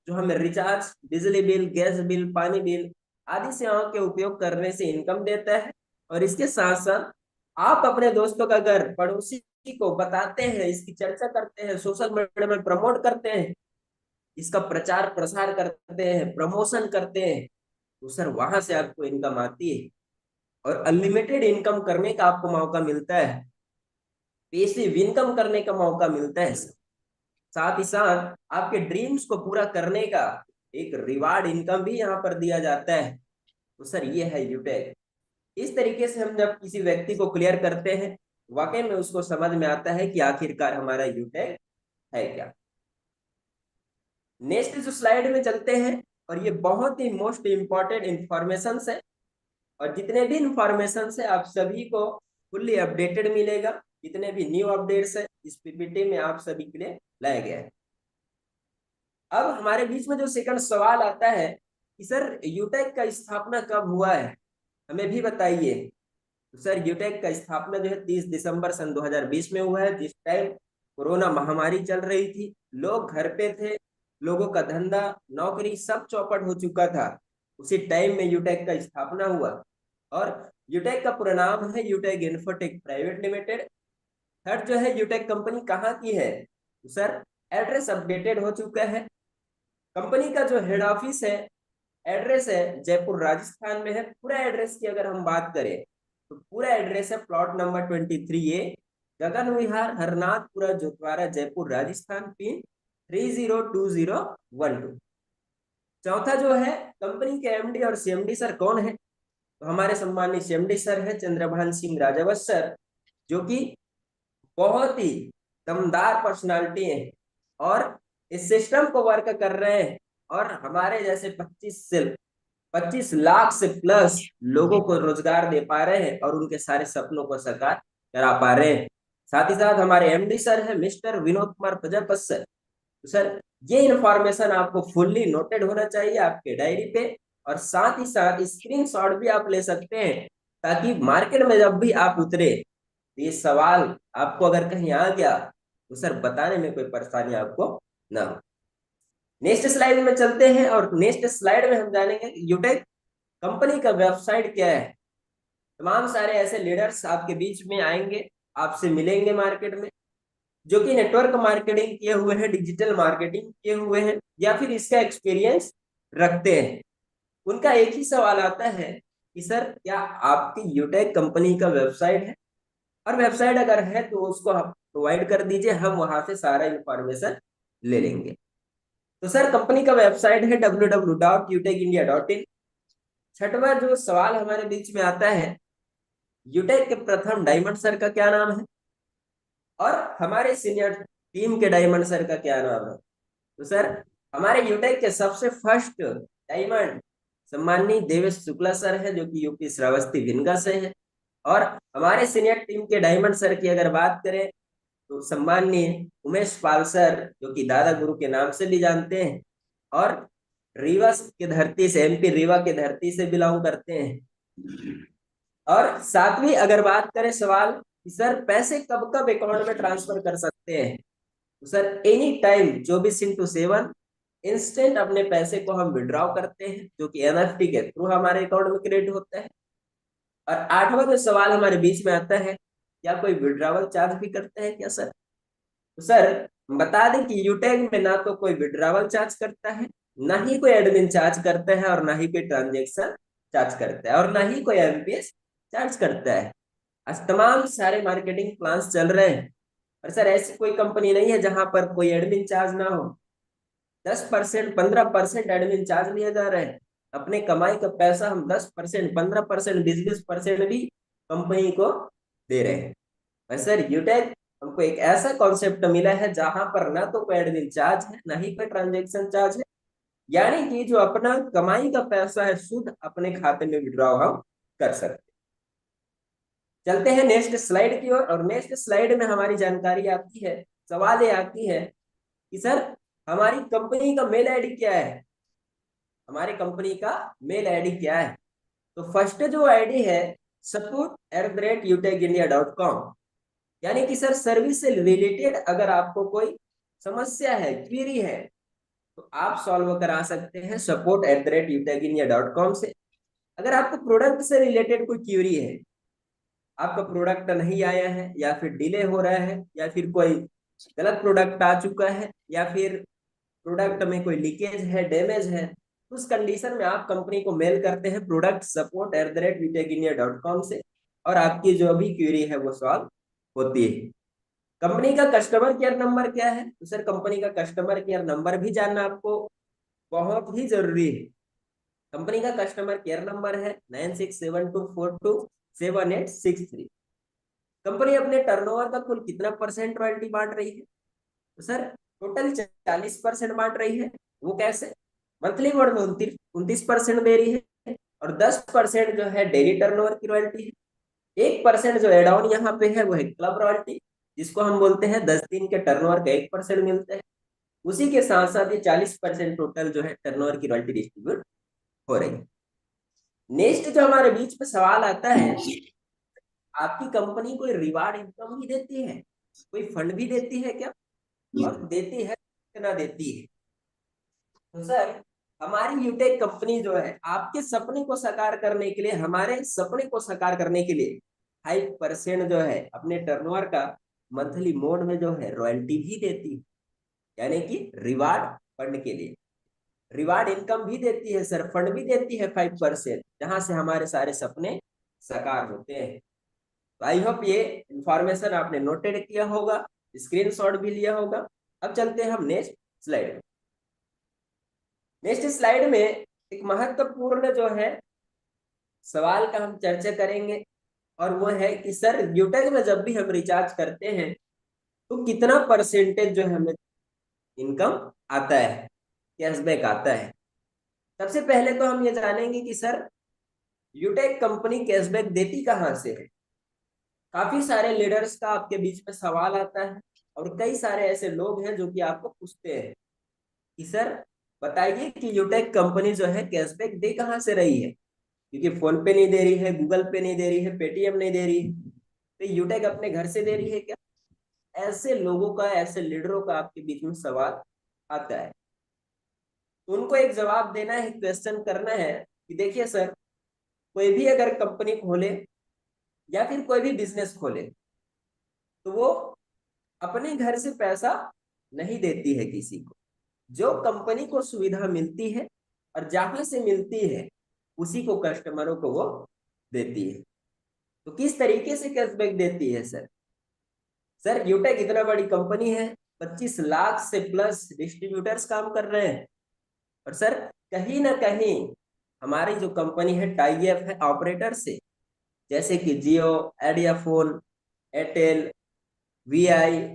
जो हमें रिचार्ज, बिजली बिल, गैस बिल, पानी बिल आदि सेवाओं के उपयोग करने से इनकम देता है। और इसके साथ साथ आप अपने दोस्तों का घर, पड़ोसी को बताते हैं, इसकी चर्चा करते हैं, सोशल मीडिया में प्रमोट करते हैं, इसका प्रचार प्रसार करते हैं, प्रमोशन करते हैं, तो सर वहां से आपको इनकम आती है और अनलिमिटेड इनकम करने का आपको मौका मिलता है, पैसिव इनकम करने का मौका मिलता है। साथ ही साथ आपके ड्रीम्स को पूरा करने का एक रिवार्ड इनकम भी यहाँ पर दिया जाता है। तो सर ये है यूटेक। इस तरीके से हम जब किसी व्यक्ति को क्लियर करते हैं, वाकई में उसको समझ में आता है कि आखिरकार हमारा यूटेक है क्या। नेक्स्ट जो स्लाइड में चलते हैं, और ये बहुत ही मोस्ट इंपॉर्टेंट इंफॉर्मेशन है, और जितने भी इंफॉर्मेशन है आप सभी को फुल्ली अपडेटेड मिलेगा। जितने भी न्यू अपडेट्स है इस पीपीटी में आप सभी के लिए लाया गया है। अब हमारे बीच में जो सेकंड सवाल आता है कि सर यूटेक का स्थापना कब हुआ है, हमें भी बताइए। तो सर यूटेक का स्थापना जो है 30 दिसंबर सन 2020 में हुआ है, जिस टाइम कोरोना महामारी चल रही थी, लोग घर पे थे, लोगों का धंधा नौकरी सब चौपट हो चुका था। उसी टाइम में यूटेक का स्थापना हुआ। और यूटेक का पूरा नाम है यूटेक इन्फोटेक प्राइवेट लिमिटेड। थर्ड जो है यूटेक कंपनी कहाँ की है, तो सर एड्रेस अपडेटेड हो चुका है। कंपनी का जो हेड ऑफिस है, एड्रेस है जयपुर राजस्थान में है। पूरा एड्रेस की अगर हम बात करें तो पूरा एड्रेस है प्लॉट नंबर 23A, गगन विहार, हरनाथपुरा, जोतवारा, जयपुर राजस्थान, पिन 302012। चौथा जो है, कंपनी के एमडी और सीएमडी सर कौन है, तो हमारे सम्मानित सीएमडी सर है चंद्रभान सिंह राजावत सर, जो कि बहुत ही दमदार पर्सनालिटी है और इस सिस्टम को वर्क कर रहे हैं, और हमारे जैसे 25 लाख से प्लस लोगों को रोजगार दे पा रहे हैं और उनके सारे सपनों को साकार करा पा रहे हैं। साथ ही साथ हमारे एमडी सर है मिस्टर विनोद कुमार प्रजापत सर। तो सर ये इंफॉर्मेशन आपको फुल्ली नोटेड होना चाहिए आपके डायरी पे, और साथ ही साथ स्क्रीनशॉट भी आप ले सकते हैं, ताकि मार्केट में जब भी आप उतरे तो ये सवाल आपको अगर कहीं आ गया तो सर बताने में कोई परेशानी आपको ना हो। नेक्स्ट स्लाइड में चलते हैं, और नेक्स्ट स्लाइड में हम जानेंगे यूटेक कंपनी का वेबसाइट क्या है। तमाम सारे ऐसे लीडर्स आपके बीच में आएंगे, आपसे मिलेंगे मार्केट में, जो कि नेटवर्क मार्केटिंग किए हुए हैं, डिजिटल मार्केटिंग किए हुए हैं, या फिर इसका एक्सपीरियंस रखते हैं। उनका एक ही सवाल आता है कि सर क्या आपकी यूटेक कंपनी का वेबसाइट है, और वेबसाइट अगर है तो उसको आप प्रोवाइड कर दीजिए, हम वहां से सारा इंफॉर्मेशन ले लेंगे। तो सर कंपनी का वेबसाइट है www.utekindia.in। छठवां जो सवाल हमारे बीच में आता है, यूटेक के प्रथम डायमंड सर का क्या नाम है, और हमारे सीनियर टीम के डायमंड सर का क्या नाम है। तो सर हमारे यूटेक के सबसे फर्स्ट डायमंड सम्माननीय देवेश शुक्ला सर है, जो कि यूपी श्रावस्ती विनगा से है। और हमारे सीनियर टीम के डायमंड सर की अगर बात करें तो सम्माननीय उमेश पाल सर, जो कि दादा गुरु के नाम से भी जानते हैं, और रीवा की धरती से, एमपी रीवा की धरती से बिलोंग करते हैं। और सातवीं अगर बात करें सवाल कि सर पैसे कब कब अकाउंट में ट्रांसफर कर सकते हैं, तो सर एनी टाइम 24/7 इंस्टेंट अपने पैसे को हम विड्रॉ करते हैं, जो कि एनएफटी के थ्रू हमारे अकाउंट में क्रेडिट होता है। और आठवां जो सवाल हमारे बीच में आता है, क्या कोई विड्रावल चार्ज भी करते हैं क्या सर। तो सर बता दें कि यूटेक में ना तो कोई विड्रावल चार्ज करता है, ना ही कोई एडमिन चार्ज करता है, और ना ही कोई ट्रांजेक्शन चार्ज करता है, और ना ही कोई एमपीएस चार्ज करता है। आज तमाम सारे मार्केटिंग प्लान्स चल रहे हैं, और सर ऐसी कोई कंपनी नहीं है जहां पर कोई एडमिन चार्ज ना हो। 10%, 15% एडमिन चार्ज लिया जा रहा है। अपने कमाई का पैसा हम 10%, 15%, 20% भी कंपनी को दे रहे हैं। और सर यूटेक हमको एक ऐसा कॉन्सेप्ट मिला है जहां पर ना तो कोई एडमिन चार्ज है, ना ही कोई ट्रांजेक्शन चार्ज है, यानी कि जो अपना कमाई का पैसा है शुद्ध अपने खाते में विड्रॉ हम कर सकते। चलते हैं नेक्स्ट स्लाइड की ओर, और नेक्स्ट स्लाइड में हमारी जानकारी आती है, सवाल ये आती है कि सर हमारी कंपनी का मेल आईडी क्या है, हमारी कंपनी का मेल आईडी क्या है। तो फर्स्ट जो आईडी है support@utekindia.com, यानी कि सर सर्विस से रिलेटेड अगर आपको कोई समस्या है, क्वेरी है, तो आप सॉल्व करा सकते हैं support@utechinia.com से। अगर आपको प्रोडक्ट से रिलेटेड कोई क्यूरी है, आपका प्रोडक्ट नहीं आया है या फिर डिले हो रहा है या फिर कोई गलत प्रोडक्ट आ चुका है या फिर प्रोडक्ट में कोई लीकेज है, डैमेज है, तो उस कंडीशन में आप कंपनी को मेल करते हैं product support@utechinia.com से, और आपकी जो भी क्यूरी है वो सॉल्व होती है। कंपनी का कस्टमर केयर नंबर क्या है? तो सर कंपनी का कस्टमर केयर नंबर भी जानना आपको बहुत ही जरूरी है। कंपनी का कस्टमर केयर नंबर है 9672427863। कंपनी अपने टर्नओवर का कुल कितना परसेंट रॉयल्टी बांट रही है? तो सर टोटल 40% बांट रही है। वो कैसे? मंथली मोड में 29% दे रही है, और 10% जो है डेली टर्नओवर की रॉयल्टी है। 1% जो एड ऑन यहाँ पे है वो है क्लब रॉयल्टी, जिसको हम बोलते हैं 10 दिन के टर्नओवर का 1% मिलता है। उसी के साथ साथ ये 40% टोटल जो है टर्नओवर की रॉयल्टी डिस्ट्रीब्यूट हो रही है। नेक्स्ट जो हमारे बीच में सवाल आता है, आपकी कंपनी कोई रिवार्ड इनकम भी देती है, कोई फंड भी देती है क्या? और देती है कितना देती है? तो सर हमारी यूटेक कंपनी जो है आपके सपने को साकार करने के लिए, हमारे सपने को साकार करने के लिए 5% जो है अपने टर्नओवर का मंथली मोड में जो है रॉयल्टी भी देती है, यानी कि रिवार्ड फंड के लिए। रिवार्ड इनकम भी देती है सर, फंड भी देती है 5%, जहां से हमारे सारे सपने साकार होते हैं। तो आई होप ये इंफॉर्मेशन आपने नोटेड किया होगा, स्क्रीनशॉट भी लिया होगा। अब चलते हैं हम नेक्स्ट स्लाइड। नेक्स्ट स्लाइड में एक महत्वपूर्ण जो है सवाल का हम चर्चा करेंगे, और वो है कि सर यूटेक में जब भी हम रिचार्ज करते हैं तो कितना परसेंटेज जो है हमें इनकम आता है, कैशबैक आता है। सबसे पहले तो हम ये जानेंगे कि सर यूटेक कंपनी कैशबैक देती कहाँ से है। काफी सारे लीडर्स का आपके बीच में सवाल आता है, और कई सारे ऐसे लोग हैं जो कि आपको पूछते हैं कि सर बताइए कि यूटेक कंपनी जो है कैशबैक दे कहाँ से रही है, क्योंकि फोन पे नहीं दे रही है, गूगल पे नहीं दे रही है, पेटीएम नहीं दे रही है, तो यूटेक अपने घर से दे रही है क्या? ऐसे लोगों का, ऐसे लीडरों का आपके बीच में सवाल आता है। तो उनको एक जवाब देना है, क्वेश्चन करना है कि देखिए सर, कोई भी अगर कंपनी खोले या फिर कोई भी बिजनेस खोले तो वो अपने घर से पैसा नहीं देती है किसी को। जो कंपनी को सुविधा मिलती है और जहां से मिलती है उसी को कस्टमरों को वो देती है। तो किस तरीके से कैशबैक देती है सर? सर यूटेक इतना बड़ी कंपनी है, 25 लाख से प्लस डिस्ट्रीब्यूटर्स काम कर रहे हैं, और सर कहीं ना कहीं हमारी जो कंपनी है टाई अप है ऑपरेटर से, जैसे कि जियो, आइडिया फोन, एयरटेल, वीआई,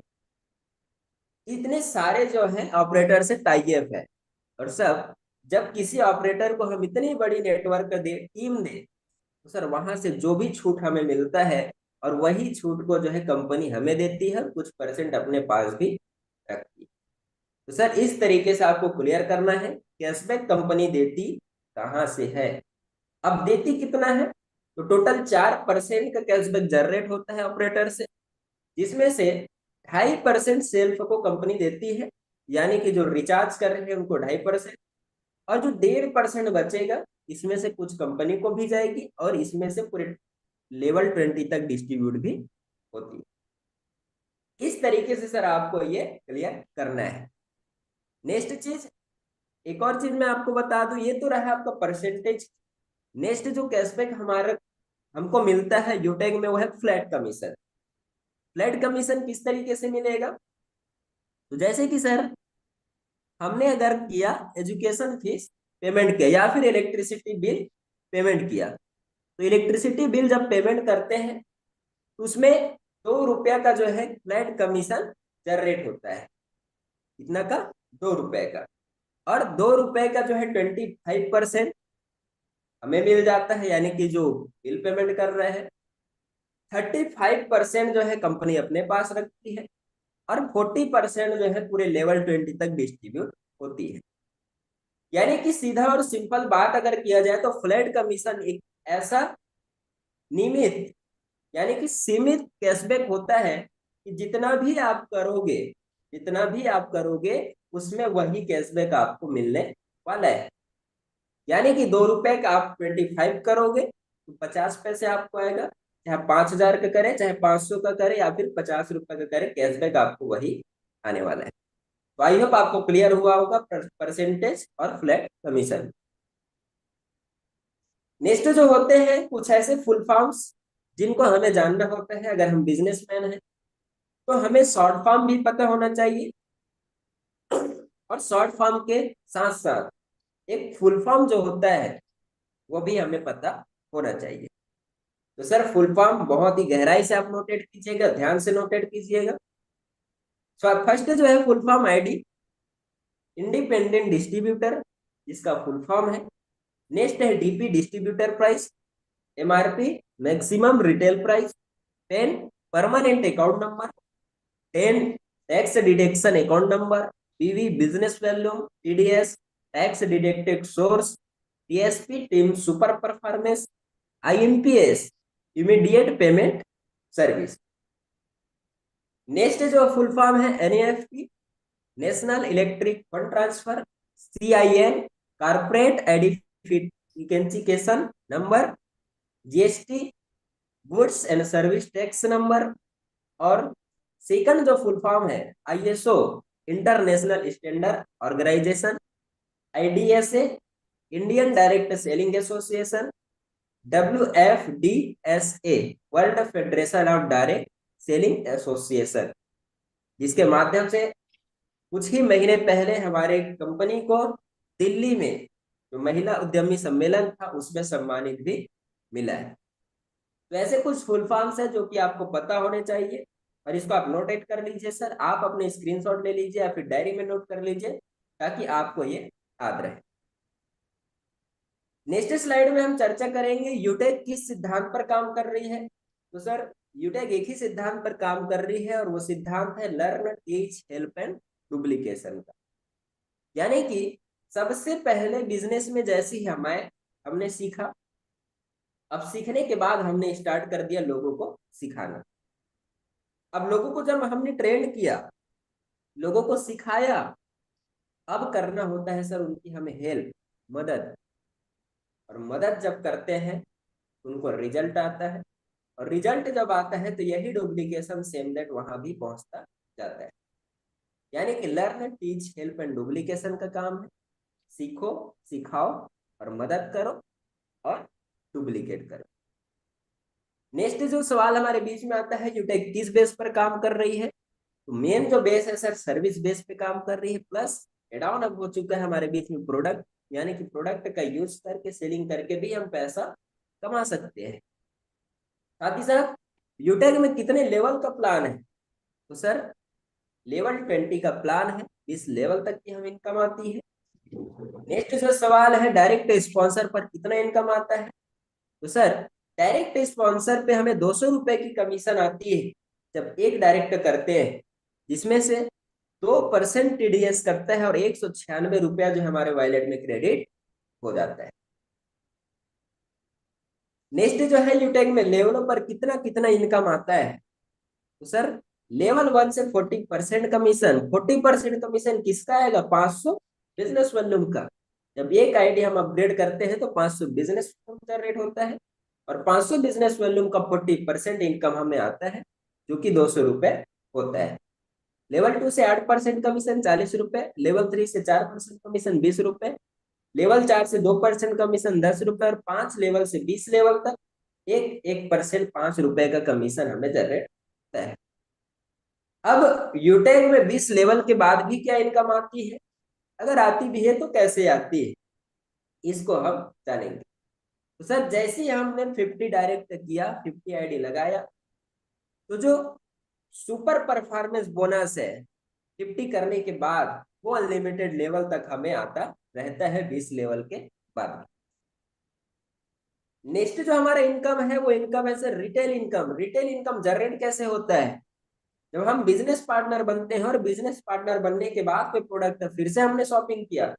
इतने सारे जो है ऑपरेटर से टाई अप है। और सब जब किसी ऑपरेटर को हम इतनी बड़ी नेटवर्क दे, टीम दे, तो सर वहां से जो भी छूट हमें मिलता है, और वही छूट को जो है कंपनी हमें देती है, कुछ परसेंट अपने पास भी रखती है। तो सर इस तरीके से आपको क्लियर करना है कैशबैक कंपनी देती कहाँ से है। अब देती कितना है? तो टोटल 4% का कैशबैक जनरेट होता है ऑपरेटर से, जिसमें से 2.5% सेल्फ को कंपनी देती है, यानी कि जो रिचार्ज कर रहे हैं उनको 2.5%, और जो 1.5% बचेगा इसमें से कुछ कंपनी को भी जाएगी, और इसमें से पूरे लेवल 20 तक डिस्ट्रीब्यूट भी होती है। इस तरीके से सर आपको ये क्लियर करना है। नेक्स्ट चीज, एक और चीज मैं आपको बता दूं, ये तो रहा आपका परसेंटेज। नेक्स्ट जो कैशबैक हमारा हमको मिलता है यूटेक में वो है फ्लैट कमीशन। फ्लैट कमीशन किस तरीके से मिलेगा? तो जैसे कि सर हमने अगर किया एजुकेशन फीस पेमेंट किया या फिर इलेक्ट्रिसिटी बिल पेमेंट किया, तो इलेक्ट्रिसिटी बिल जब पेमेंट करते हैं तो उसमें 2 रुपया का जो है फ्लैट कमीशन जनरेट होता है। कितना का? 2 रुपए का। और 2 रुपए का जो है 25% हमें मिल जाता है, यानी कि जो बिल पेमेंट कर रहे हैं। 35% जो है कंपनी अपने पास रखती है, और 40% जो है पूरे लेवल 20 तक डिस्ट्रीब्यूट होती है। यानी कि सीधा और सिंपल बात अगर किया जाए तो फ्लैट कमीशन एक ऐसा नियमित, यानी कि सीमित कैशबैक होता है कि जितना भी आप करोगे, जितना भी आप करोगे उसमें वही कैशबैक आपको मिलने वाला है। यानी कि 2 रुपए का आप 25 करोगे तो 50 पैसे आपको आएगा, चाहे 5,000 का करे, चाहे 500 का करे, या फिर 50 रुपए का करे, कैशबैक आपको वही आने वाला है। तो आई होप आपको क्लियर हुआ होगा परसेंटेज और फ्लैट कमीशन। नेक्स्ट जो होते हैं कुछ ऐसे फुल फॉर्म्स जिनको हमें जानना होता है। अगर हम बिजनेसमैन हैं तो हमें शॉर्ट फॉर्म भी पता होना चाहिए, और शॉर्ट फॉर्म के साथ साथ एक फुल फॉर्म जो होता है वो भी हमें पता होना चाहिए। तो सर फुल फॉर्म बहुत ही गहराई से आप नोटेट कीजिएगा, ध्यान से नोटेट कीजिएगा। फर्स्ट जो है full form ID, independent distributor, जिसका फुल फॉर्म है। नेक्स्ट है DP, distributor price. MRP, maximum retail price. 10 permanent account number. 10 tax deduction account number. PV, business volume. TDS, tax deducted source. TSP, team super performance. IMPS, immediate payment service. Next जो full form है NEFT, national electric fund transfer. CIN, corporate identification number. GST, goods and service tax number. और second जो full form है ISO, international standard organisation. IDSA, Indian direct selling association. WFDSA, world federation of direct selling association, जिसके माध्यम से कुछ ही महीने पहले हमारे कंपनी को दिल्ली में जो महिला उद्यमी सम्मेलन था उसमें सम्मानित भी मिला है। तो ऐसे कुछ फुल फॉर्म्स है जो कि आपको पता होने चाहिए, और इसको आप नोटेट कर लीजिए सर। आप अपने स्क्रीनशॉट ले लीजिए या फिर डायरी में नोट कर लीजिए ताकि आपको ये याद रहे। नेक्स्ट स्लाइड में हम चर्चा करेंगे यूटेक किस सिद्धांत पर काम कर रही है। तो सर यूटेक एक ही सिद्धांत पर काम कर रही है, और वो सिद्धांत है learn, teach, help and duplication का। यानी कि सबसे पहले बिजनेस में जैसे ही हमने सीखा, अब सीखने के बाद हमने स्टार्ट कर दिया लोगों को सिखाना। अब लोगों को जब हमने ट्रेंड किया, लोगों को सिखाया, अब करना होता है सर उनकी हमें हेल्प, मदद। और मदद जब करते हैं उनको रिजल्ट आता है, और रिजल्ट जब आता है तो यही डुप्लीकेशन सेम दैट वहां भी पहुंचता जाता है। यानी कि learn, teach, help and duplication का काम है सीखो, सिखाओ और मदद करो और डुप्लीकेट करो। नेक्स्ट जो सवाल हमारे बीच में आता है, यूटेक किस बेस पर काम कर रही है। तो मेन जो बेस है सर सर्विस बेस पे काम कर रही है, प्लस एड ऑन अब हो चुका है हमारे बीच में प्रोडक्ट, यानी कि प्रोडक्ट का यूज करके सेलिंग करके भी हम पैसा कमा सकते हैं। साथ ही साथ यूटेक में कितने लेवल का प्लान है। तो सर लेवल 20 का प्लान है, इस लेवल तक की हम इनकम आती है। नेक्स्ट जो सवाल है डायरेक्ट स्पॉन्सर पर कितना इनकम आता है। तो सर डायरेक्ट स्पॉन्सर पे हमें 200 रुपए की कमीशन आती है जब एक डायरेक्ट करते हैं, जिसमें से 2% टीडीएस करता है, और 196 रुपया जो हमारे वॉलेट में क्रेडिट हो जाता है। नेक्स्ट जो है यूटेक में लेवलों पर कितना कितना इनकम आता है। तो सर लेवल 1 से 40% कमीशन। 40% कमीशन किसका आएगा, 500 बिजनेस वॉल्यूम का। जब एक आईडी हम अपग्रेड करते हैं तो 500 बिजनेस जनरेट होता है, और 500 बिजनेस वॉल्यूम का 40% इनकम हमें आता है जो कि 200 रुपए होता है। लेवल 2 से 8% कमीशन 40 रुपए। लेवल 3 से 4% कमीशन 20 रुपए। लेवल 4 से 2% कमीशन 10 रुपए, और 5 लेवल से 20 लेवल तक 1% 5 रुपए का कमीशन हमें जनरेट होता है। अब यूटेक में 20 लेवल के बाद भी क्या इनकम आती है, अगर आती भी है तो कैसे आती है, इसको हम जानेंगे। तो सर जैसे ही हमने 50 डायरेक्ट किया, 50 आईडी लगाया, तो जो सुपर परफॉर्मेंस बोनस है 50 करने के बाद वो अनलिमिटेड लेवल तक हमें आता रहता है 20 लेवल के बाद। नेक्स्ट जो हमारा इनकम है वो इनकम है sir retail income. Retail income generate कैसे होता है, जब हम बिजनेस पार्टनर बनते हैं, और बिजनेस पार्टनर बनने के बाद कोई प्रोडक्ट फिर से हमने शॉपिंग किया,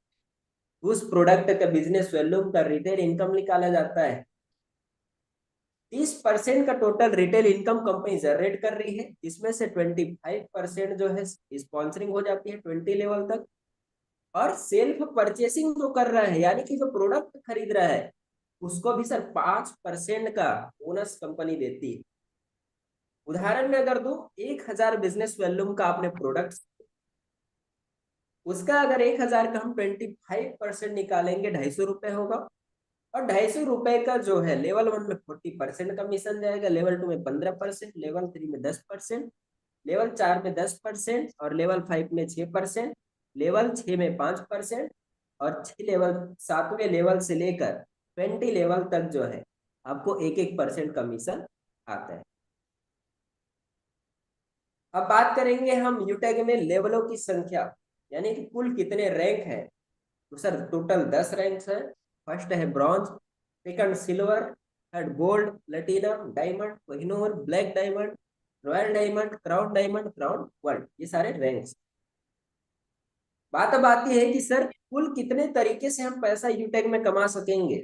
उस प्रोडक्ट का बिजनेस वॉल्यूम का रिटेल इनकम निकाला जाता है। 30% का total retail income company generate कर रही है, इसमें से 25% जो है स्पॉन्सरिंग हो जाती है 20 लेवल तक, और सेल्फ परचेसिंग जो कर रहा है, यानी कि जो प्रोडक्ट खरीद रहा है, उसको भी सर 5% का बोनस कंपनी देती है। उदाहरण में अगर दो, 1,000 बिजनेस वॉल्यूम का आपने प्रोडक्ट, उसका अगर 1,000 का हम 25% निकालेंगे, 250 रुपए होगा। और 250 रुपए का जो है लेवल 1 में 40% कमीशन जाएगा, लेवल 2 में 15%, लेवल 3 में 10%, लेवल 4 में 10% और लेवल 5 में 6%, लेवल 6 में 5%, और 7वें लेवल से लेकर 20 लेवल तक जो है आपको 1-1% कमीशन आता है। अब बात करेंगे हम यूटेक में लेवलों की संख्या, यानी कि कुल कितने रैंक है। तो सर टोटल 10 रैंक्स है। फर्स्ट है bronze, second silver, third gold, platinum, diamond, Kohinoor, black diamond, royal diamond, crown world, ये सारे रैंक्स। बात अब आती है कि सर कुल कितने तरीके से हम पैसा यूटेक में कमा सकेंगे।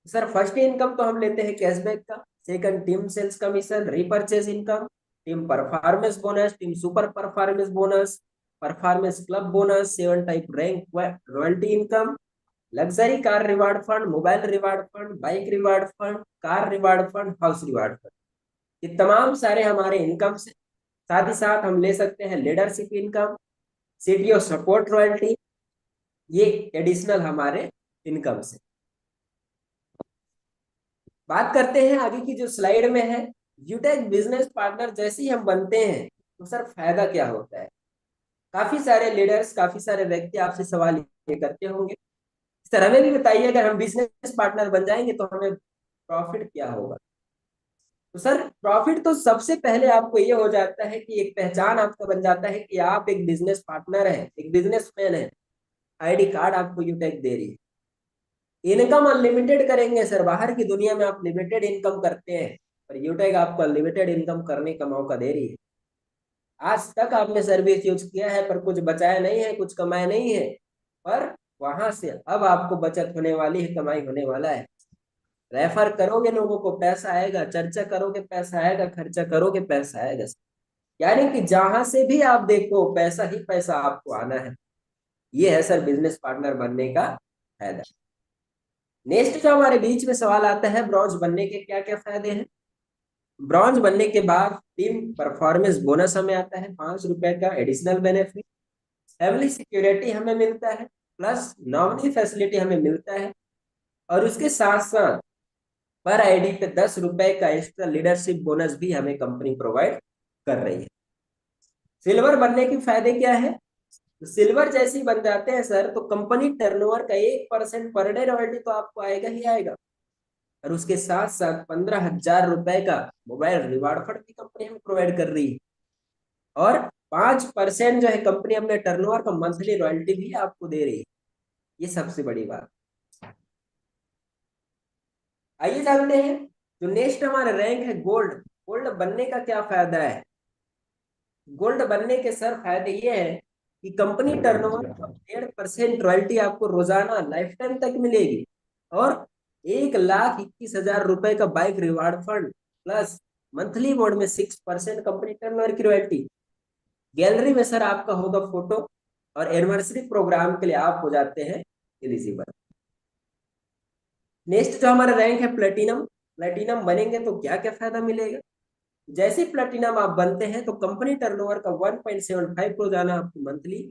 सर फर्स्ट इनकम तो हम लेते हैं कैशबैक का, second team sales commission, repurchase income, team performance bonus, team super performance bonus, performance club bonus, 7 type rank royalty income, luxury car reward fund, mobile reward fund, bike reward fund, car reward fund, house reward fund, ये तमाम सारे हमारे income से। साथ ही साथ हम ले सकते हैं leadership income, city of support royalty, ये एडिशनल हमारे इनकम से। बात करते हैं आगे की जो स्लाइड में है, यूटेक बिजनेस पार्टनर जैसे ही हम बनते हैं तो सर फायदा क्या होता है। काफी सारे लीडर्स, काफी सारे व्यक्ति आपसे सवाल ये करते होंगे, सर हमें भी बताइए अगर हम बिजनेस पार्टनर बन जाएंगे तो हमें प्रॉफिट क्या होगा। तो सर प्रॉफिट तो सबसे पहले आपको ये हो जाता है कि एक पहचान आपका बन जाता है कि आप एक बिजनेस पार्टनर है, एक बिजनेसमैन है। आईडी कार्ड आपको यूटेक दे रही है। इनकम अनलिमिटेड करेंगे सर, बाहर की दुनिया में आप लिमिटेड इनकम करते हैं, पर यूटेक आपको अनलिमिटेड इनकम करने का मौका दे रही है। आज तक आपने सर्विस यूज किया है पर कुछ बचाया नहीं है, कुछ कमाया नहीं है, पर वहां से अब आपको बचत होने वाली है, कमाई होने वाला है। रेफर करोगे लोगों को, पैसा आएगा, चर्चा करोगे पैसा आएगा, खर्चा करोगे पैसा आएगा। यानी कि जहां से भी आप देखो पैसा ही पैसा आपको आना है। ये है सर बिजनेस पार्टनर बनने का फायदा। नेक्स्ट जो हमारे बीच में सवाल आता है, ब्रॉन्ज बनने के क्या क्या फायदे हैं। ब्रॉन्ज बनने के बाद टीम परफॉर्मेंस बोनस हमें आता है, 5 रुपए का एडिशनल बेनिफिट, फैमिली सिक्योरिटी हमें मिलता है, प्लस नॉमिनी फैसिलिटी हमें मिलता है, और उसके साथ साथ पर आईडी पे 10 रुपए का एक्स्ट्रा लीडरशिप बोनस भी हमें कंपनी प्रोवाइड कर रही है। सिल्वर बनने के फायदे क्या है। तो सिल्वर जैसे ही बन जाते हैं सर तो कंपनी टर्नओवर का 1% पर डे रॉयल्टी तो आपको आएगा ही आएगा, और उसके साथ साथ 15,000 रुपए का मोबाइल रिवार्ड फंड भी कंपनी हमें प्रोवाइड कर रही है, और 5% जो है कंपनी अपने टर्नओवर का मंथली रॉयल्टी भी आपको दे रही है। ये सबसे बड़ी बात। आइए जानते हैं जो नेक्स्ट हमारा रैंक है गोल्ड। गोल्ड बनने का क्या फायदा है। गोल्ड बनने के सर फायदे ये है कि कंपनी टर्नओवर का 1.5% रॉयल्टी आपको रोजाना लाइफ टाइम तक मिलेगी, और 1,21,000 रुपए का bike reward fund, plus monthly mode में 6% कंपनी टर्नओवर की रॉयल्टी। गैलरी में सर आपका होगा फोटो, और एनिवर्सरी प्रोग्राम के लिए आप हो जाते हैं एलिजिबल। नेक्स्ट जो हमारा रैंक है प्लेटिनम। प्लेटिनम बनेंगे तो क्या क्या फायदा मिलेगा। जैसे प्लेटिनम आप बनते हैं तो कंपनी टर्नओवर का 1.75 रोजाना आपको मंथली,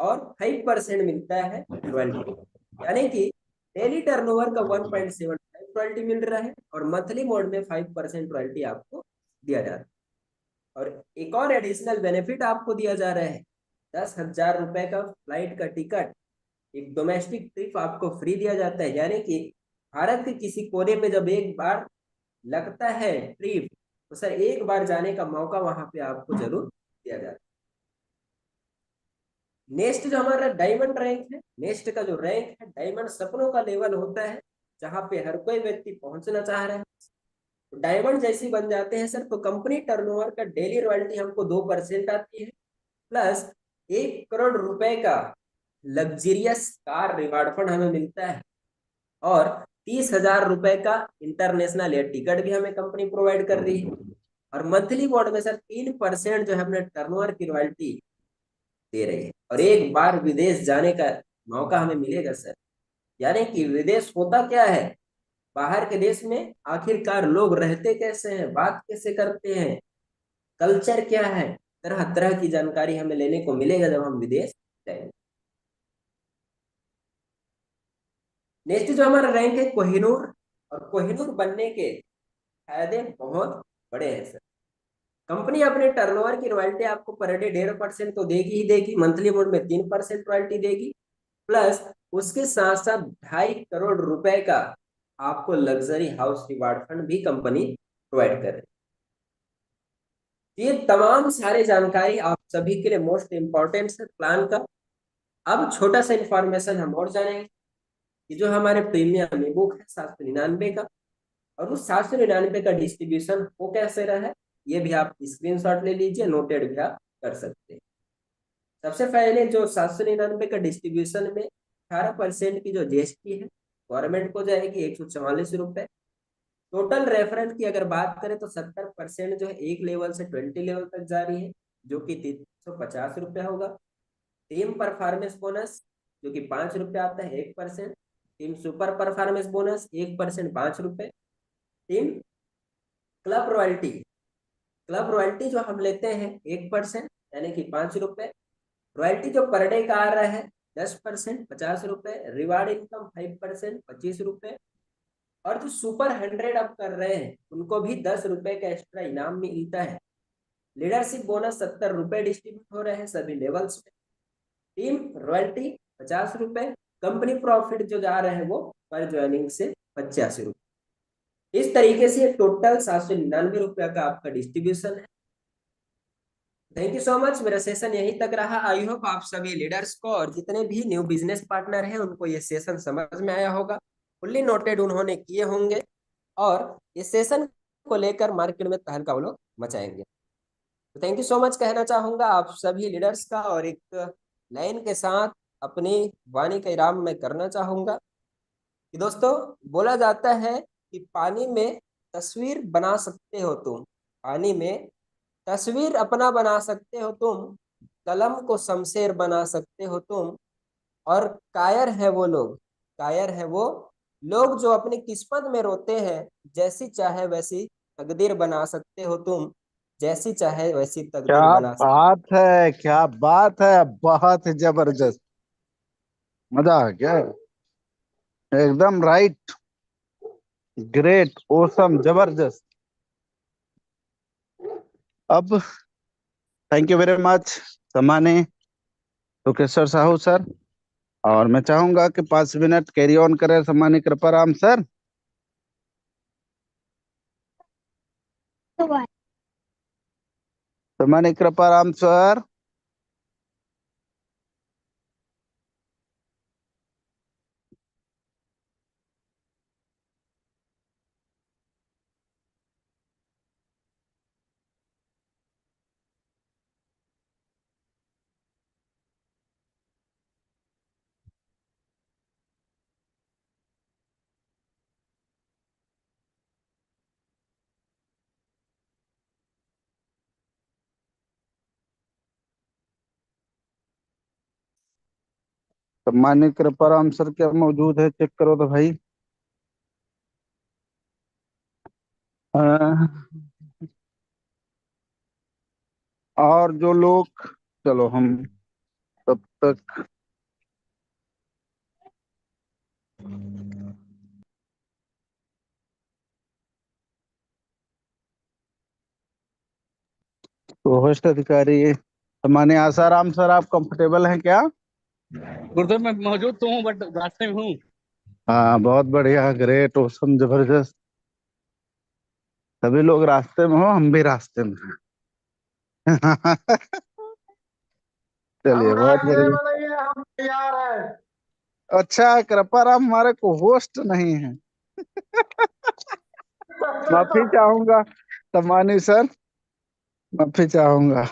और 5% मिलता है रॉयल्टी। यानी कि डेली टर्नओवर का 1.75 रॉयल्टी मिल रहा है, और मंथली मोड में 5% रॉयल्टी आपको दिया जा रहा है। और एक और एडिशनल बेनिफिट आपको दिया जा रहा है, 10,000 रुपए का फ्लाइट का टिकट, एक डोमेस्टिक ट्रिप आपको फ्री दिया जाता है। यानी कि भारत के किसी कोने में जब एक बार लगता है ट्रिप, तो सर एक बार जाने का मौका वहां पे आपको जरूर दिया जाता है। नेक्स्ट जो हमारा डायमंड रैंक है, नेक्स्ट का जो रैंक है डायमंड सपनों का लेवल होता है, जहां पे हर कोई व्यक्ति पहुंचना चाह रहा है। तो डायमंड जैसे बन जाते हैं सर तो कंपनी टर्नओवर का डेली रॉयल्टी हमको 2% आती है, प्लस 1 करोड़ रुपए का लग्जरियस कार रिवार्ड फंड हमें मिलता है, और 30,000 रुपए का इंटरनेशनल एयर टिकट भी हमें कंपनी प्रोवाइड कर रही है, और मंथली मोड में सर 3% जो है अपने टर्नओवर की रॉयल्टी दे रही है। और एक बार विदेश जाने का मौका हमें मिलेगा सर। यानी कि विदेश होता क्या है, बाहर के देश में आखिरकार लोग रहते कैसे हैं, बात कैसे करते हैं, कल्चर क्या है, तरह तरह की जानकारी हमें लेने को मिलेगा जब हम विदेश जाएंगे। नेक्स्ट जो हमारा रैंक है कोहिनूर, और कोहिनूर बनने के फायदे बहुत बड़े हैं सर। कंपनी अपने टर्नओवर की रॉयल्टी आपको पर डे 1.5% तो देगी ही देगी, मंथली मोड में 3% रॉयल्टी देगी, प्लस उसके साथ साथ 2.5 करोड़ रुपए का आपको लग्जरी हाउस रिवार्ड फंड भी कंपनी प्रोवाइड कर रही है। ये तमाम सारे जानकारी आप सभी के लिए मोस्ट इंपॉर्टेंट है प्लान का। अब छोटा सा इंफॉर्मेशन हम और जानेंगे कि जो हमारे प्रीमियम ई बुक है 799 का, और उस 799 का डिस्ट्रीब्यूशन वो कैसे रहा है, ये भी आप स्क्रीनशॉट ले लीजिए, नोटेड भी आप कर सकते हैं। सबसे पहले जो 799 का डिस्ट्रीब्यूशन में 18% की जो जीएसटी है गवर्नमेंट को जाएगी, 144 रुपए। टोटल रेफरेंस की अगर बात करें तो 70% जो है 1 लेवल से 20 लेवल तक जा रही है, जो कि 350 रुपये होगा। टीम परफॉर्मेंस बोनस जो कि 5 रुपये आता है, 1%। टीम सुपर परफॉर्मेंस बोनस 1%, 5 रुपये। Team club royalty, club royalty जो हम लेते हैं 1%, यानी कि 5 रुपये। रॉयल्टी जो पर डे का आ रहा है 10%, 50 रुपए। रिवार्ड इनकम 5%, 25 रुपए। और जो सुपर 100 अप कर रहे हैं उनको भी 10 रुपए का एक्स्ट्रा इनाम मिलता है। लीडरशिप बोनस 70 रुपए डिस्ट्रीब्यूट हो रहे हैं सभी लेवल्स पे। टीम रॉयल्टी 50 रुपए। कंपनी प्रॉफिट जो जा रहे हैं वो पर ज्वाइनिंग से 85 रुपए। इस तरीके से टोटल 799 रुपया का आपका डिस्ट्रीब्यूशन है। थैंक यू सो मच, मेरा सेशन यहीं तक रहा। आई होप आप सभी लीडर्स को और जितने भी न्यू बिजनेस पार्टनर हैं उनको ये सेशन समझ में आया होगा, फुल्ली नोटेड उन्होंने किए होंगे, और इस सेशन को लेकर मार्केट में तहलका वो लोग मचाएंगे। तो थैंक यू सो मच कहना चाहूंगा आप सभी लीडर्स का, और एक लाइन के साथ अपनी वाणी का विराम मैं करना चाहूंगा कि दोस्तों, बोला जाता है कि पानी में तस्वीर बना सकते हो तुम, पानी में तस्वीर अपना बना सकते हो तुम, कलम को शमशेर बना सकते हो तुम, और कायर है वो लोग, कायर है वो लोग जो अपनी किस्मत में रोते हैं, जैसी चाहे वैसी तकदीर बना सकते हो तुम, जैसी चाहे वैसी क्या तकदीर बना सकते। बात है, क्या बात है, बहुत ही जबरदस्त। मजा आ गया। एकदम राइट। ग्रेट, ओसम, जबरदस्त। अब थैंक यू वेरी मच सम्मानी लोकेश्वर साहू सर। और मैं चाहूंगा कि 5 मिनट कैरी ऑन करें सम्मानी कृपाराम सर। सम्मानी कृपाराम सर। सम्मानी कृपाराम सर क्या मौजूद है, चेक करो तो भाई। अह, और जो लोग, चलो हम तब तक तो होस्ट अधिकारी सम्मानी आसाराम सर, आप कंफर्टेबल हैं क्या? गुरुदेव मैं मौजूद तो हूँ बट रास्ते में हूँ। हाँ, बहुत बढ़िया, ग्रेट, ओसम, जबरदस्त। सभी लोग रास्ते में हो, हम भी रास्ते में हैं। चलिए, बहुत बढ़िया। हम तैयार है। अच्छा, कृपाराम हमारे को होस्ट नहीं है। माफी चाहूंगा सम्मानी सर, माफी चाहूंगा,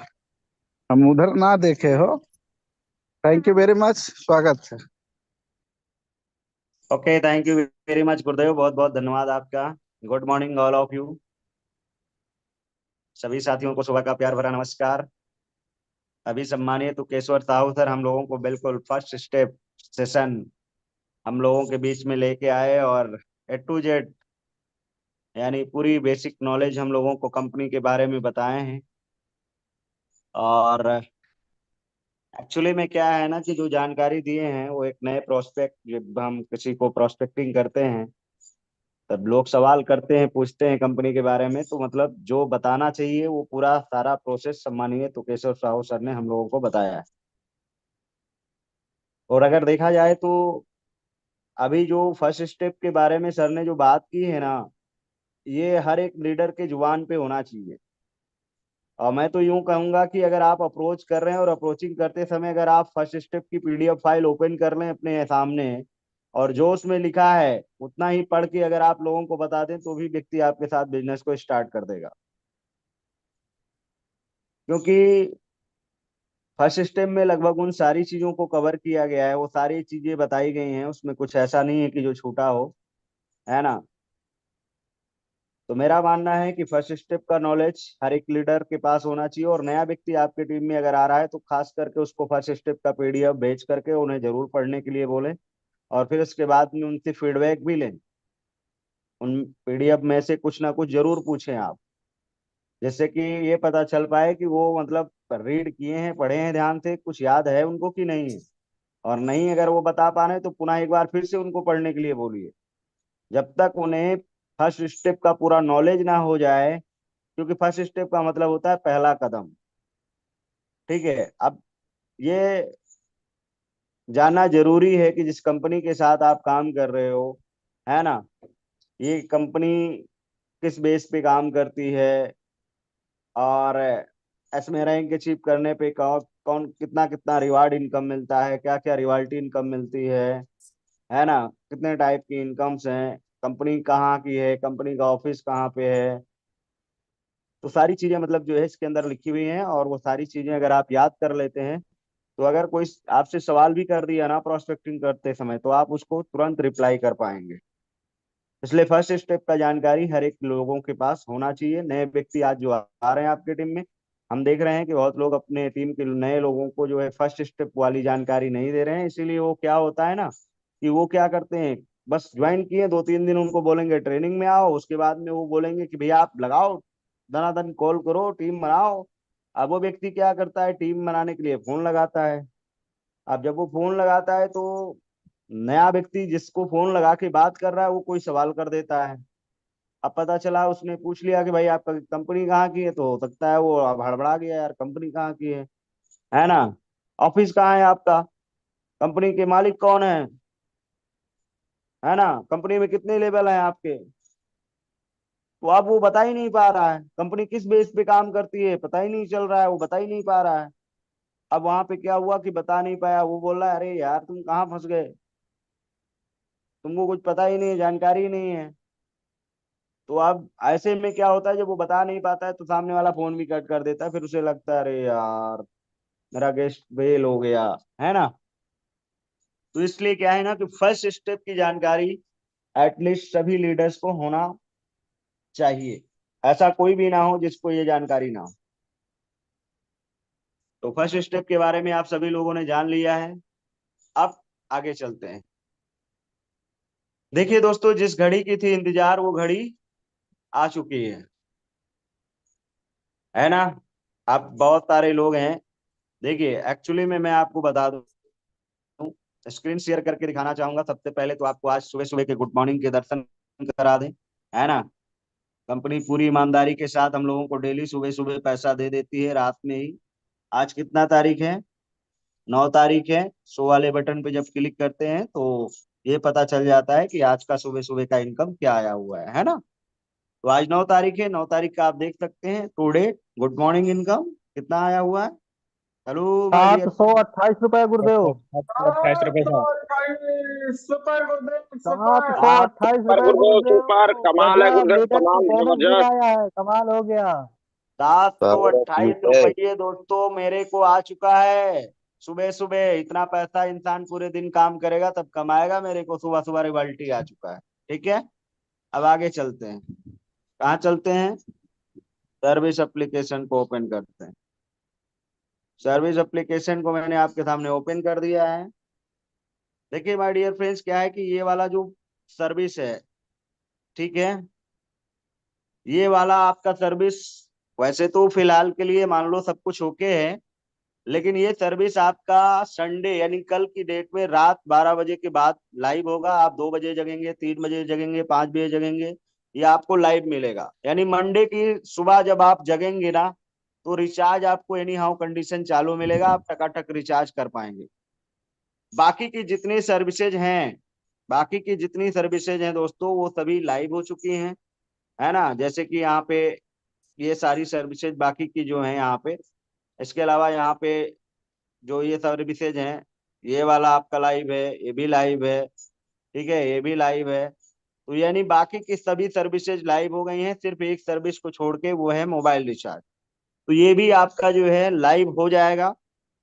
हम उधर ना देखे हो। थैंक यू वेरी मच, स्वागत है। Okay, thank you very much गुरुदेव, बहुत बहुत धन्यवाद आपका। Good morning all of you. सभी साथियों को सुबह का प्यार भरा नमस्कार। अभी सम्मानित तुकेश्वर साहू सर हम लोगों को बिल्कुल फर्स्ट स्टेप सेशन हम लोगों के बीच में लेके आए और A to Z यानी पूरी बेसिक नॉलेज हम लोगों को कंपनी के बारे में बताए हैं। और एक्चुअली में क्या है ना कि जो जानकारी दिए हैं वो एक नए प्रोस्पेक्ट, जब हम किसी को प्रोस्पेक्टिंग करते हैं तब लोग सवाल करते हैं, पूछते हैं कंपनी के बारे में, तो मतलब जो बताना चाहिए वो पूरा सारा प्रोसेस सम्मानीय तुकेश्वर साहू सर ने हम लोगों को बताया है। और अगर देखा जाए तो अभी जो फर्स्ट स्टेप के बारे में सर ने जो बात की है ना, ये हर एक लीडर के जुबान पे होना चाहिए। और मैं तो यूं कहूंगा कि अगर आप अप्रोच कर रहे हैं और अप्रोचिंग करते समय अगर आप फर्स्ट स्टेप की PDF फाइल ओपन कर लें अपने सामने और जो उसमें लिखा है उतना ही पढ़ के अगर आप लोगों को बता दें तो भी व्यक्ति आपके साथ बिजनेस को स्टार्ट कर देगा। क्योंकि फर्स्ट स्टेप में लगभग उन सारी चीजों को कवर किया गया है, वो सारी चीजें बताई गई हैं, उसमें कुछ ऐसा नहीं है कि जो छूटा हो, है ना। तो मेरा मानना है कि फर्स्ट स्टेप का नॉलेज हर एक लीडर के पास होना चाहिए। और नया व्यक्ति आपके टीम में अगर आ रहा है तो खास करके उसको फर्स्ट स्टेप का PDF भेज करके उन्हें जरूर पढ़ने के लिए बोलें और फिर उसके बाद में उनसे फीडबैक भी लें। उन PDF में से कुछ ना कुछ जरूर पूछें आप, जिससे कि ये पता चल पाए कि वो मतलब रीड किए हैं, पढ़े हैं ध्यान से, कुछ याद है उनको कि नहीं है। और नहीं अगर वो बता पा रहे हैं तो पुनः एक बार फिर से उनको पढ़ने के लिए बोलिए, जब तक उन्हें फर्स्ट स्टेप का पूरा नॉलेज ना हो जाए। क्योंकि फर्स्ट स्टेप का मतलब होता है पहला कदम। ठीक है। अब ये जानना जरूरी है कि जिस कंपनी के साथ आप काम कर रहे हो, है ना, ये कंपनी किस बेस पे काम करती है और इसमें रैंक अचीव करने पे कौन कौन कितना कितना रिवार्ड इनकम मिलता है, क्या क्या रिवाल्टी इनकम मिलती है ना, कितने टाइप की इनकम्स हैं, कंपनी कहाँ की है, कंपनी का ऑफिस कहाँ पे है। तो सारी चीजें मतलब जो है इसके अंदर लिखी हुई हैं और वो सारी चीजें अगर आप याद कर लेते हैं तो अगर कोई आपसे सवाल भी कर दिया ना प्रोस्पेक्टिंग करते समय तो आप उसको तुरंत रिप्लाई कर पाएंगे। इसलिए फर्स्ट स्टेप का जानकारी हर एक लोगों के पास होना चाहिए। नए व्यक्ति आज जो आ रहे हैं आपके टीम में, हम देख रहे हैं कि बहुत लोग अपने टीम के नए लोगों को जो है फर्स्ट स्टेप वाली जानकारी नहीं दे रहे हैं। इसीलिए वो क्या होता है ना कि वो क्या करते हैं, बस ज्वाइन किए 2-3 दिन उनको बोलेंगे ट्रेनिंग में आओ, उसके बाद में वो बोलेंगे कि भैया आप लगाओ धनाधन कॉल करो टीम बनाओ। अब वो व्यक्ति क्या करता है, टीम बनाने के लिए फोन लगाता है। अब जब वो फोन लगाता है तो नया व्यक्ति जिसको फोन लगा के बात कर रहा है वो कोई सवाल कर देता है। अब पता चला उसने पूछ लिया कि भाई आपका कंपनी कहाँ की है, तो हो सकता है वो अब हड़बड़ा गया, यार कंपनी कहाँ की है ना, ऑफिस कहाँ है आपका, कंपनी के मालिक कौन है ना, कंपनी में कितने लेवल हैं आपके। तो अब वो बता ही नहीं पा रहा है, कंपनी किस बेस पे काम करती है पता ही नहीं चल रहा है, वो बता ही नहीं पा रहा है। अब वहां पे क्या हुआ कि बता नहीं पाया, वो बोल रहा है अरे यार तुम कहाँ फंस गए, तुमको कुछ पता ही नहीं, जानकारी ही नहीं है। तो अब ऐसे में क्या होता है, जब वो बता नहीं पाता है तो सामने वाला फोन भी कट कर देता है, फिर उसे लगता है अरे यार मेरा गेस्ट फेल हो गया, है ना। तो इसलिए क्या है ना कि फर्स्ट स्टेप की जानकारी एटलीस्ट सभी लीडर्स को होना चाहिए। ऐसा कोई भी ना हो जिसको ये जानकारी ना हो। तो फर्स्ट स्टेप के बारे में आप सभी लोगों ने जान लिया है। अब आगे चलते हैं। देखिए दोस्तों, जिस घड़ी की थी इंतजार वो घड़ी आ चुकी है ना। अब बहुत सारे लोग हैं। देखिए एक्चुअली में मैं आपको बता दूं, स्क्रीन शेयर करके दिखाना चाहूंगा। सबसे पहले तो आपको आज सुबह सुबह के गुड मॉर्निंग के दर्शन करा दें, है ना। कंपनी पूरी ईमानदारी के साथ हम लोगों को डेली सुबह सुबह पैसा दे देती है रात में ही। आज कितना तारीख है, 9 तारीख है। शो वाले बटन पे जब क्लिक करते हैं तो ये पता चल जाता है कि आज का सुबह सुबह का इनकम क्या आया हुआ है ना। तो आज 9 तारीख है, 9 तारीख का आप देख सकते हैं टुडे गुड मॉर्निंग इनकम कितना आया हुआ है। Hello my dear. 728 रुपए गुरुदेव। 28 रुपए का। 728 सुपर गुरुदेव सात सुपर। सौ आप अट्ठाईस सुपर रुपए गुरुदेव, सुपर गुरुदेव। कमाल है गजब, गुरुदेव, लीडर की कमाल बोनस भी जबरदस्त। आया है, कमाल हो गया। सात सौ अट्ठाईस ठीक है। रुपये दोस्तों मेरे को आ चुका है। सुबह सुबह इतना पैसा इंसान पूरे दिन काम करेगा तब कमाएगा, मेरे को सुबह सुबह रिवल्टी आ चुका है। ठीक है। अब आगे चलते हैं। कहाँ चलते हैं, सर्विस एप्लीकेशन को ओपन करते हैं। सर्विस एप्लीकेशन को मैंने आपके सामने ओपन कर दिया है। देखिए माय डियर फ्रेंड्स, क्या है कि ये वाला जो सर्विस है, ठीक है, ये वाला आपका सर्विस वैसे तो फिलहाल के लिए मान लो सब कुछ ओके है, लेकिन ये सर्विस आपका संडे यानी कल की डेट में रात 12 बजे के बाद लाइव होगा। आप 2 बजे जगेंगे, 3 बजे जगेंगे, 5 बजे जगेंगे, ये आपको लाइव मिलेगा। यानी मंडे की सुबह जब आप जगेंगे ना, तो रिचार्ज आपको एनी हाउ कंडीशन चालू मिलेगा, आप टकाटक रिचार्ज कर पाएंगे। बाकी की जितनी सर्विसेज हैं, बाकी की जितनी सर्विसेज हैं दोस्तों, वो सभी लाइव हो चुकी हैं, है ना। जैसे कि यहाँ पे ये सारी सर्विसेज बाकी की जो है यहाँ पे, इसके अलावा यहाँ पे जो ये सर्विसेज हैं, ये वाला आपका लाइव है, ये भी लाइव है, ठीक है, ये भी लाइव है। तो यानी बाकी की सभी सर्विसेज लाइव हो गई हैं, सिर्फ एक सर्विस को छोड़ के, वो है मोबाइल रिचार्ज। तो ये भी आपका जो है लाइव हो जाएगा।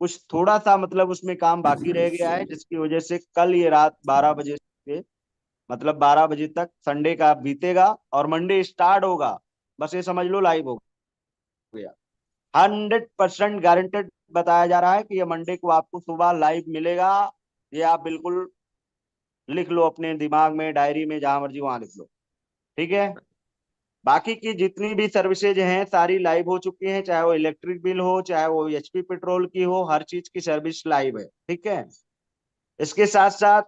कुछ थोड़ा सा मतलब उसमें काम बाकी रह गया है, जिसकी वजह से कल ये रात 12 बजे से मतलब 12 बजे तक संडे का बीतेगा और मंडे स्टार्ट होगा। बस ये समझ लो लाइव हो गया। 100% गारंटेड बताया जा रहा है कि ये मंडे को आपको सुबह लाइव मिलेगा। ये आप बिल्कुल लिख लो अपने दिमाग में, डायरी में, जहां मर्जी वहां लिख लो, ठीक है। बाकी की जितनी भी सर्विसेज हैं सारी लाइव हो चुकी हैं, चाहे वो इलेक्ट्रिक बिल हो, चाहे वो एचपी पेट्रोल की हो, हर चीज की सर्विस लाइव है, ठीक है। इसके साथ साथ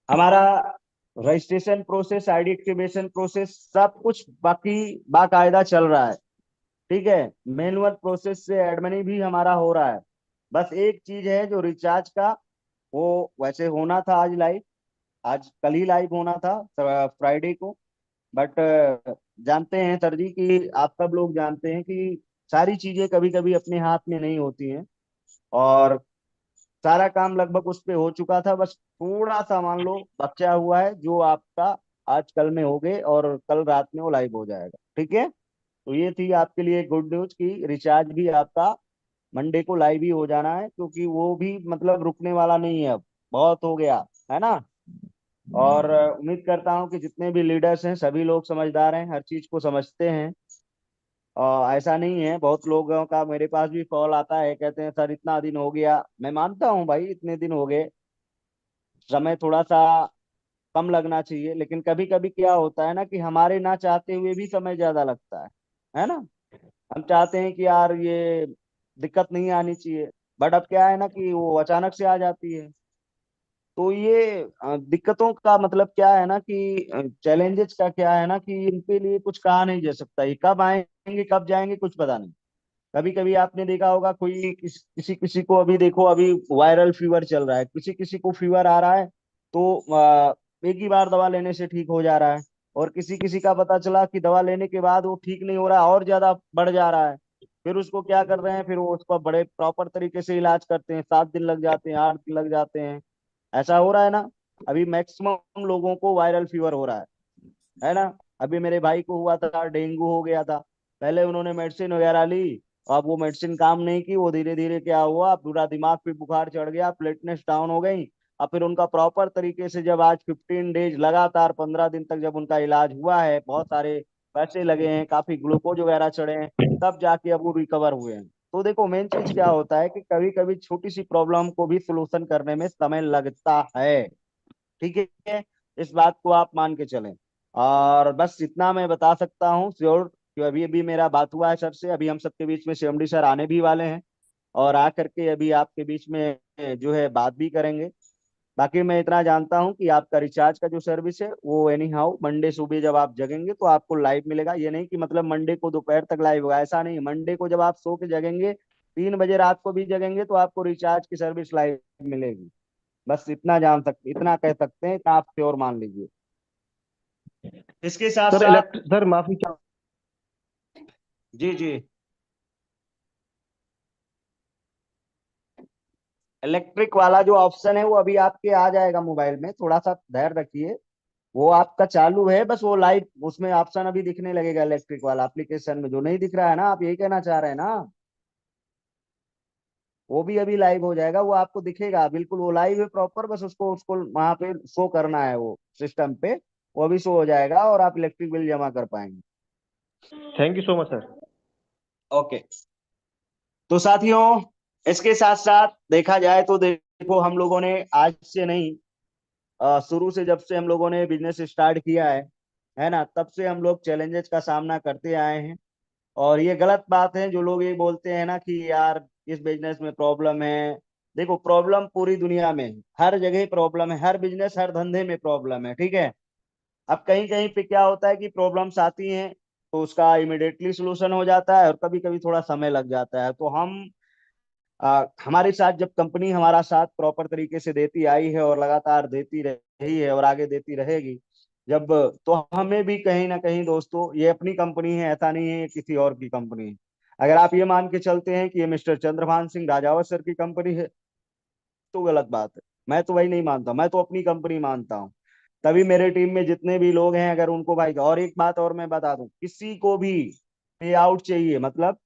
हमारा registration process, ID activation process, सब कुछ बाकी बाकायदा चल रहा है, ठीक है। मैनुअल प्रोसेस से एडमनी भी हमारा हो रहा है। बस एक चीज है जो रिचार्ज का, वो वैसे होना था आज लाइव, आज कल ही लाइव होना था फ्राइडे को, बट जानते हैं सर जी कि आप सब लोग जानते हैं कि सारी चीजें कभी कभी अपने हाथ में नहीं होती हैं, और सारा काम लगभग उस पे हो चुका था। बस थोड़ा सा मान लो बचा हुआ है, जो आपका आज कल में हो गए और कल रात में वो लाइव हो जाएगा, ठीक है। तो ये थी आपके लिए गुड न्यूज कि रिचार्ज भी आपका मंडे को लाइव ही हो जाना है, क्योंकि वो भी मतलब रुकने वाला नहीं है, अब बहुत हो गया, है ना। और उम्मीद करता हूँ कि जितने भी लीडर्स हैं सभी लोग समझदार हैं, हर चीज को समझते हैं। ऐसा नहीं है, बहुत लोगों का मेरे पास भी कॉल आता है, कहते हैं सर इतना दिन हो गया। मैं मानता हूँ भाई, इतने दिन हो गए, समय थोड़ा सा कम लगना चाहिए, लेकिन कभी कभी क्या होता है ना कि हमारे ना चाहते हुए भी समय ज्यादा लगता है ना। हम चाहते हैं कि यार ये दिक्कत नहीं आनी चाहिए, बट अब क्या है ना कि वो अचानक से आ जाती है। तो ये दिक्कतों का मतलब क्या है ना कि चैलेंजेस का क्या है ना कि इनके लिए कुछ कहा नहीं जा सकता, ये कब आएंगे कब जाएंगे कुछ पता नहीं। कभी कभी आपने देखा होगा कोई किसी किसी को, अभी देखो अभी वायरल फीवर चल रहा है, किसी किसी को फीवर आ रहा है तो एक ही बार दवा लेने से ठीक हो जा रहा है, और किसी किसी का पता चला कि दवा लेने के बाद वो ठीक नहीं हो रहा है और ज्यादा बढ़ जा रहा है। फिर उसको क्या कर रहे हैं, फिर वो उसका बड़े प्रॉपर तरीके से इलाज करते हैं, 7 दिन लग जाते हैं, 8 दिन लग जाते हैं। ऐसा हो रहा है ना। अभी मैक्सिमम लोगों को वायरल फीवर हो रहा है ना। अभी मेरे भाई को हुआ था, डेंगू हो गया था। पहले उन्होंने मेडिसिन वगैरह ली, अब वो मेडिसिन काम नहीं की, वो धीरे धीरे क्या हुआ, पूरा दिमाग पे बुखार चढ़ गया, प्लेटलेट्स डाउन हो गई। अब फिर उनका प्रॉपर तरीके से जब आज 15 डेज लगातार 15 दिन तक जब उनका इलाज हुआ है, बहुत सारे पैसे लगे हैं, काफी ग्लूकोज वगैरह चढ़े हैं, तब जाके अब वो रिकवर हुए हैं। तो देखो मेन चीज क्या होता है कि कभी कभी छोटी सी प्रॉब्लम को भी सोल्यूशन करने में समय लगता है, ठीक है। इस बात को आप मान के चलें। और बस इतना मैं बता सकता हूँ श्योर कि अभी अभी मेरा बात हुआ है सर से, अभी हम सबके बीच में सीएमडी सर आने भी वाले हैं, और आ करके अभी आपके बीच में जो है बात भी करेंगे। बाकी मैं इतना जानता हूँ कि आपका रिचार्ज का जो सर्विस है वो एनी हाउ मंडे सुबह जब आप जगेंगे तो आपको लाइव मिलेगा। ये नहीं कि मतलब मंडे को दोपहर तक लाइव होगा, ऐसा नहीं। मंडे को जब आप सो के जगेंगे, 3 बजे रात को भी जगेंगे, तो आपको रिचार्ज की सर्विस लाइव मिलेगी। बस इतना कह सकते हैं, इतना आप श्योर मान लीजिए। इसके साथ सर साथ इलेक्ट्रिक सर माफी चाह जी जी, इलेक्ट्रिक वाला जो ऑप्शन है वो अभी आपके आ जाएगा मोबाइल में, थोड़ा सा धैर्य रखिए। वो आपका चालू है, बस वो लाइव उसमें ऑप्शन अभी दिखने लगेगा इलेक्ट्रिक वाला एप्लीकेशन में, जो नहीं दिख रहा है ना, आप यही कहना चाह रहे हैं ना। वो भी अभी लाइव हो जाएगा, वो आपको दिखेगा बिल्कुल, वो लाइव है प्रॉपर, बस उसको उसको वहां पे शो करना है वो सिस्टम पे, वो अभी शो हो जाएगा और आप इलेक्ट्रिक बिल जमा कर पाएंगे। Thank you so much sir. Okay. तो साथियों, इसके साथ साथ देखा जाए तो देखो, हम लोगों ने आज से नहीं, शुरू से जब से हम लोगों ने बिजनेस स्टार्ट किया है ना, तब से हम लोग चैलेंजेस का सामना करते आए हैं। और ये गलत बात है जो लोग ये बोलते हैं ना कि यार इस बिजनेस में प्रॉब्लम है। देखो, प्रॉब्लम पूरी दुनिया में है, हर जगह प्रॉब्लम है, हर बिजनेस हर धंधे में प्रॉब्लम है, ठीक है। अब कहीं कहीं पे क्या होता है कि प्रॉब्लम्स आती हैं तो उसका इमिडिएटली सोल्यूशन हो जाता है, और कभी कभी थोड़ा समय लग जाता है। तो हमारे साथ जब कंपनी हमारा साथ प्रॉपर तरीके से देती आई है और लगातार देती रही है और आगे देती रहेगी, जब तो हमें भी कहीं ना कहीं दोस्तों, ये अपनी कंपनी है, ऐसा नहीं है ये किसी और की कंपनी है। अगर आप ये मान के चलते हैं कि ये मिस्टर चंद्रभान सिंह राजावत सर की कंपनी है, तो गलत बात है। मैं तो वही नहीं मानता, मैं तो अपनी कंपनी मानता हूँ। तभी मेरे टीम में जितने भी लोग हैं, अगर उनको भाई, और एक बात और मैं बता दूं, किसी को भी पे आउट चाहिए, मतलब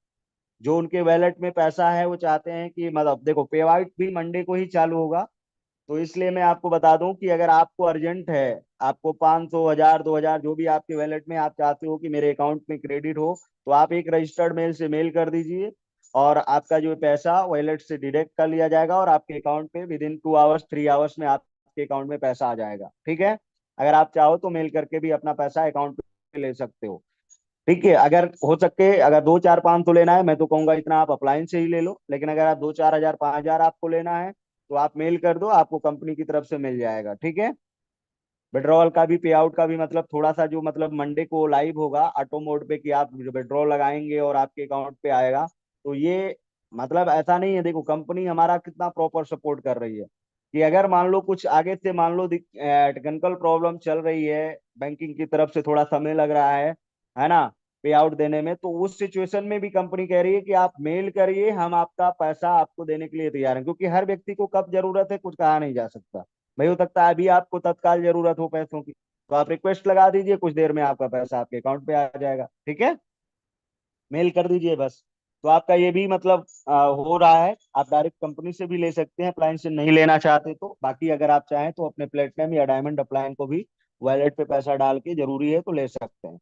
जो उनके वैलेट में पैसा है वो चाहते हैं कि, मतलब देखो, पे आउट भी मंडे को ही चालू होगा। तो इसलिए मैं आपको बता दूं कि अगर आपको अर्जेंट है, आपको 500, 1000, 2000 जो भी आपके वैलेट में आप चाहते हो कि मेरे अकाउंट में क्रेडिट हो, तो आप एक रजिस्टर्ड मेल से मेल कर दीजिए, और आपका जो पैसा वैलेट से डिडक्ट कर लिया जाएगा, और आपके अकाउंट पे विद इन 2 आवर्स 3 आवर्स में आपके अकाउंट में पैसा आ जाएगा, ठीक है। अगर आप चाहो तो मेल करके भी अपना पैसा अकाउंट पे ले सकते हो, ठीक है। अगर हो सके, अगर 2, 4, 500 लेना है, मैं तो कहूंगा इतना आप अप्लायंस से ही ले लो, लेकिन अगर आप 2, 4 हजार 5 हजार आपको लेना है, तो आप मेल कर दो, आपको कंपनी की तरफ से मिल जाएगा, ठीक है। विड्रॉल का भी, पे आउट का भी, मतलब थोड़ा सा जो, मतलब मंडे को लाइव होगा ऑटो मोड पे कि आप विड्रॉल लगाएंगे और आपके अकाउंट पे आएगा। तो ये मतलब ऐसा नहीं है, देखो कंपनी हमारा कितना प्रॉपर सपोर्ट कर रही है कि अगर मान लो कुछ आगे से, मान लो टेक्निकल प्रॉब्लम चल रही है, बैंकिंग की तरफ से थोड़ा समय लग रहा है ना, पे आउट देने में, तो उस सिचुएशन में भी कंपनी कह रही है कि आप मेल करिए, हम आपका पैसा आपको देने के लिए तैयार हैं, क्योंकि हर व्यक्ति को कब जरूरत है कुछ कहा नहीं जा सकता। भाई हो सकता है अभी आपको तत्काल जरूरत हो पैसों की, तो आप रिक्वेस्ट लगा दीजिए, कुछ देर में आपका पैसा आपके अकाउंट पे आ जाएगा, ठीक है। मेल कर दीजिए बस। तो आपका ये भी मतलब हो रहा है। आप डायरेक्ट कंपनी से भी ले सकते हैं, अप्लायंस से नहीं लेना चाहते तो। बाकी अगर आप चाहें तो अपने प्लेटिनम या डायमंड अप्लायन को भी वॉलेट पे पैसा डाल के, जरूरी है तो ले सकते हैं।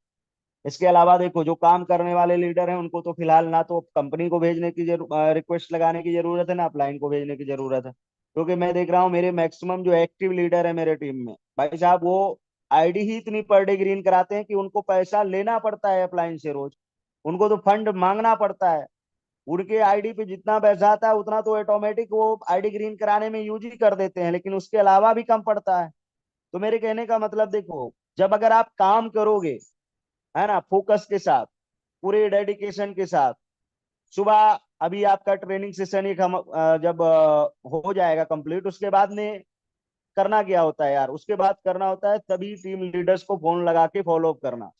इसके अलावा देखो, जो काम करने वाले लीडर हैं उनको तो फिलहाल ना तो कंपनी को भेजने की रिक्वेस्ट लगाने की जरूरत है, ना अपलाइन को भेजने की जरूरत है, क्योंकि मैं देख रहा हूँ मेरे मैक्सिमम जो एक्टिव लीडर है मेरे टीम में, भाई साहब वो आईडी ही इतनी पर डे ग्रीन कराते हैं कि उनको पैसा लेना पड़ता है अपलाइन से रोज। उनको तो फंड मांगना पड़ता है। उनके आईडी पे जितना पैसा आता है उतना तो ऑटोमेटिक वो आईडी ग्रीन कराने में यूज ही कर देते हैं, लेकिन उसके अलावा भी कम पड़ता है। तो मेरे कहने का मतलब देखो, जब अगर आप काम करोगे, है ना, फोकस के साथ, पूरे डेडिकेशन के साथ, सुबह, अभी आपका ट्रेनिंग सेशन एक हम जब हो जाएगा कंप्लीट, उसके बाद में करना क्या होता है यार, उसके बाद करना होता है तभी टीम लीडर्स को फोन लगा के फॉलो अप करना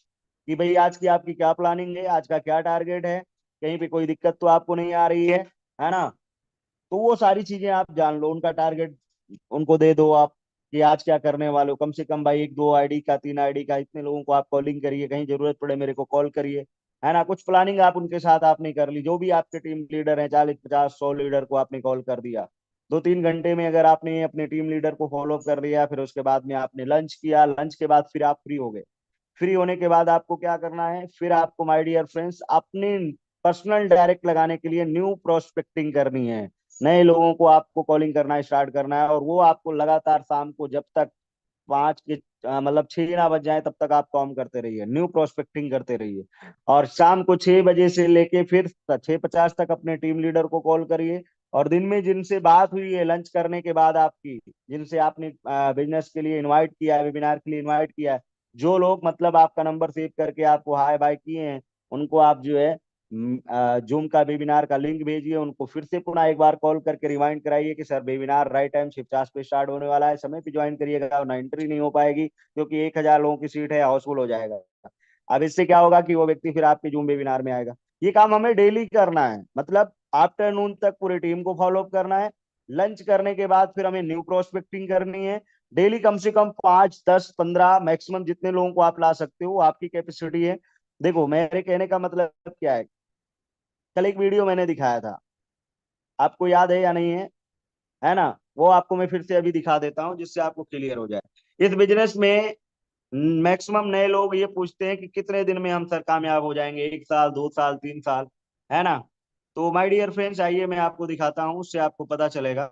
कि भाई आज की आपकी क्या प्लानिंग है, आज का क्या टारगेट है, कहीं पे कोई दिक्कत तो आपको नहीं आ रही है ना। तो वो सारी चीजें आप जान लो, उनका टारगेट उनको दे दो आप कि आज क्या करने वाले हो। कम से कम भाई 1, 2 आईडी का, 3 आईडी का, इतने लोगों को आप कॉलिंग करिए, कहीं जरूरत पड़े मेरे को कॉल करिए, है ना। कुछ प्लानिंग आप उनके साथ आपने कर ली, जो भी आपके टीम लीडर हैं, 40, 50, 100 लीडर को आपने कॉल कर दिया। 2, 3 घंटे में अगर आपने अपने टीम लीडर को फॉलो अप कर लिया, फिर उसके बाद में आपने लंच किया, लंच के बाद फिर आप फ्री हो गए। फ्री होने के बाद आपको क्या करना है, फिर आपको माय डियर फ्रेंड्स अपने पर्सनल डायरेक्ट लगाने के लिए न्यू प्रोस्पेक्टिंग करनी है। नए लोगों को आपको कॉलिंग करना स्टार्ट करना है, और वो आपको लगातार शाम को जब तक मतलब 6 ना बज जाए तब तक आप काम करते रहिए, न्यू प्रोस्पेक्टिंग करते रहिए। और शाम को 6 बजे से लेके फिर 6:50 तक अपने टीम लीडर को कॉल करिए। और दिन में जिनसे बात हुई है लंच करने के बाद आपकी, जिनसे आपने बिजनेस के लिए इनवाइट किया है, वेबिनार के लिए इनवाइट किया है, जो लोग मतलब आपका नंबर सेव करके आपको हाय बाय किए हैं, उनको आप जो है जूम का वेबिनार का लिंक भेजिए, उनको फिर से पुनः एक बार कॉल करके रिमाइंड कराइए कि सर वेबिनार राइट टाइम 6:50 पे स्टार्ट होने वाला है, समय पे ज्वाइन करिएगा, वरना एंट्री नहीं हो पाएगी, क्योंकि 1000 लोगों की सीट है, हाउसफुल हो जाएगा। अब इससे क्या होगा कि वो व्यक्ति फिर आपके जूम वेबिनार में आएगा। ये काम हमें डेली करना है, मतलब आफ्टरनून तक पूरी टीम को फॉलो अप करना है। लंच करने के बाद फिर हमें न्यू प्रोस्पेक्टिंग करनी है। डेली कम से कम 5, 10, 15 मैक्सिमम जितने लोगों को आप ला सकते हो, आपकी कैपेसिटी है। देखो मेरे कहने का मतलब क्या है, कल एक वीडियो मैंने दिखाया था, आपको याद है या नहीं है ना, वो आपको मैं फिर से अभी दिखा देता हूँ जिससे आपको क्लियर हो जाए। इस बिजनेस में मैक्सिमम नए लोग ये पूछते हैं कि कितने दिन में हम सर कामयाब हो जाएंगे, 1 साल, 2 साल, 3 साल, है ना। तो माय डियर फ्रेंड्स, आइए मैं आपको दिखाता हूँ, उससे आपको पता चलेगा,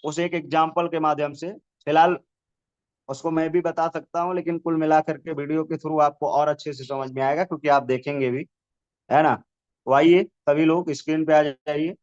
उस एक एग्जाम्पल के माध्यम से। फिलहाल उसको मैं भी बता सकता हूँ, लेकिन कुल मिलाकर के वीडियो के थ्रू आपको और अच्छे से समझ में आएगा, क्योंकि आप देखेंगे भी, है ना। तो आइए सभी लोग स्क्रीन पे आ जाइए।